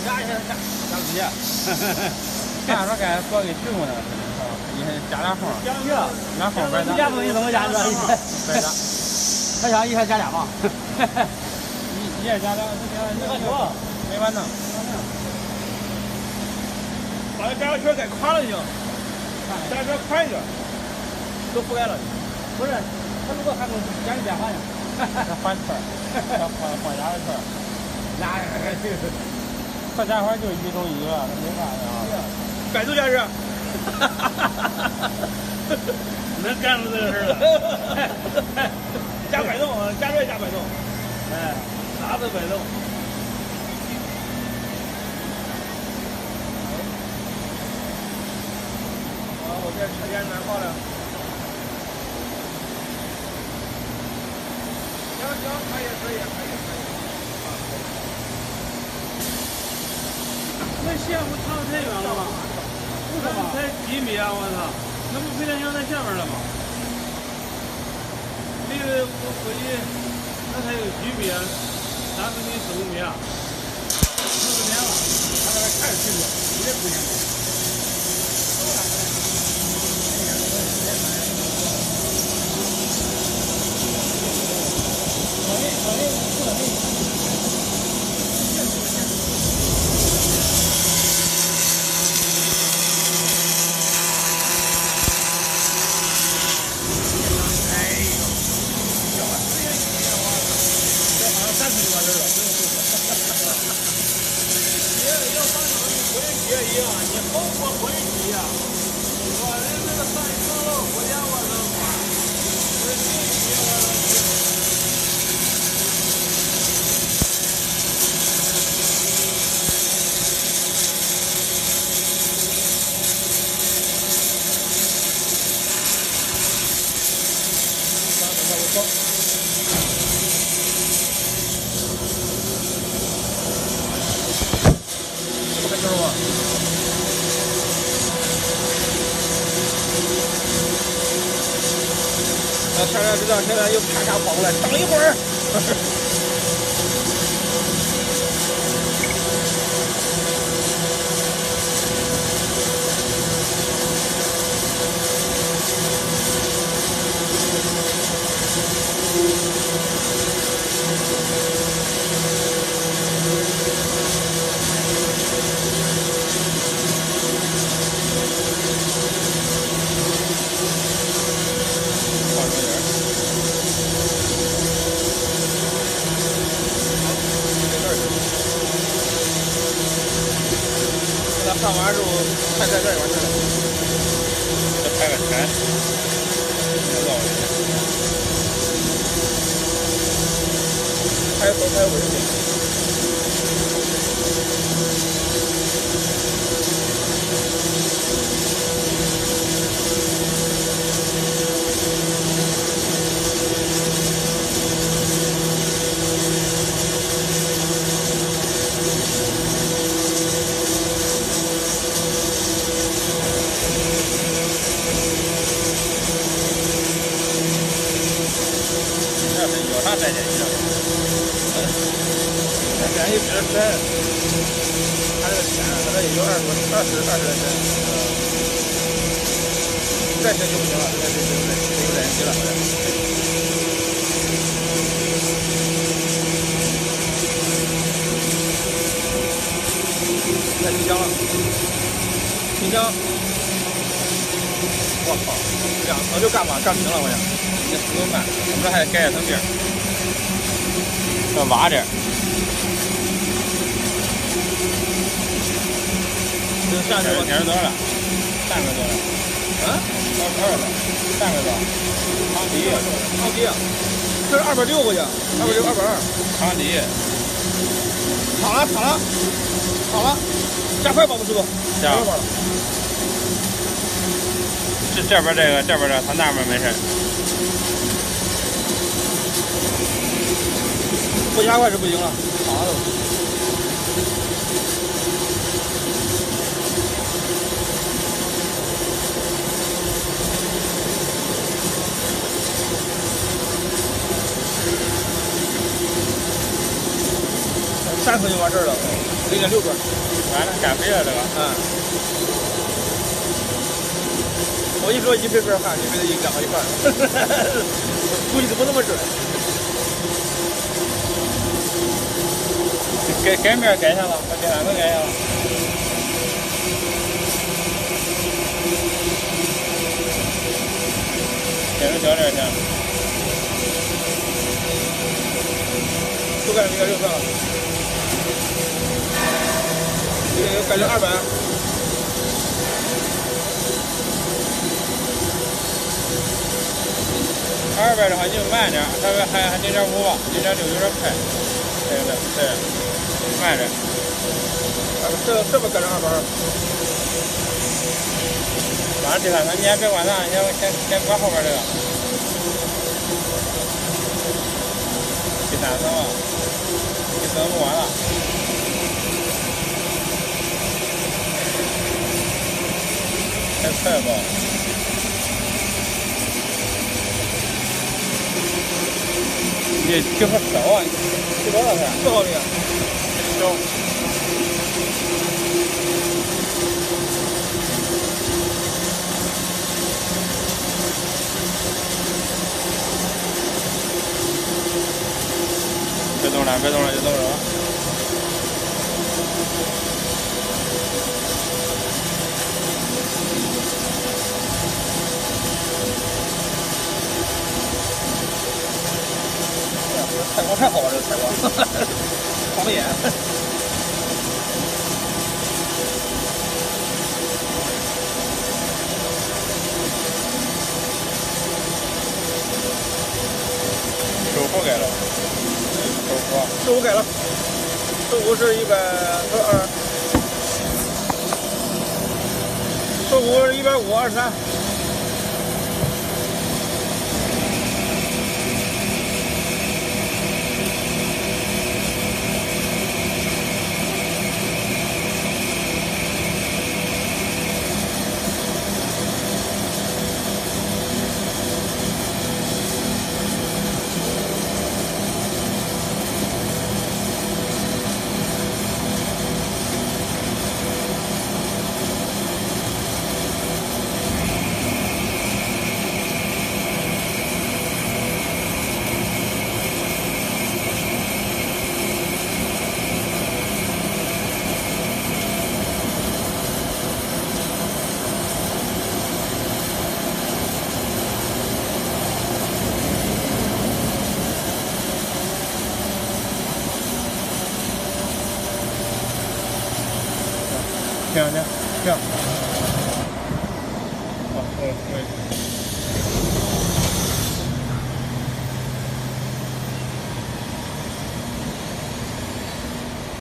加一下加直接。看说该做给植物呢，你加点风，加风白搭。加风你怎么加这？白搭。他想一下加俩嘛。一下加两，没完呢。把这加圈盖垮了就行，加圈宽一点，都覆盖了。不是，他如果还能加一变换呢？换圈，换压的圈。压换加环就1中1了，那没法啊。改动加热。能干出这个事儿来。加摆动啊，加热加摆动。哎，啥都摆动。我这车间难好了。行，可以。那线不长得太远了吗？为什么？才几米啊！我操，那不飞天桥在下面了吗？离我估计那才有几米啊，30米45米啊。40年了，他那个看着清楚，你这不行。看看这辆车呢，又啪嚓跑过来，等一会儿。上完之后，看在这儿完事了，再拍个圈，还有尾气。有啥再进去？咱一直在，它这个钱，它这也就20来钱，再钱就不行了，这有点急了，好像。看冰箱了，冰箱，我靠，2层就干平了，我想。这速度慢，我们这还盖一层地儿，要挖点。这下去我多少了？3个多了。啊？2个，3个多。长笛，这是260估计，260、220。长笛。好了，加快吧，不速度。加快了。这边这边它那边没事。不加快是不行了，好了都。3次就完事儿了，给你6转。完了，干飞了这个。我一说一倍倍汗，你们一干好一半，估计都不那么准。盖面盖上了，把电扇都盖上了。接着教练去。都盖上1.6算了。这个改成200。200的话你就慢点，稍微还0.5吧，0.6有点快。对，慢点。这边改成220。完了第3层你还别关上，先关后边这个。第3层吧，第4层不关了。太快吧。你这会少啊？几多少钱？4毫米。行。别动了，就动着吧。采光太好了，这个采光，晃眼。15改了，15改了，15是120，15是150，23。停。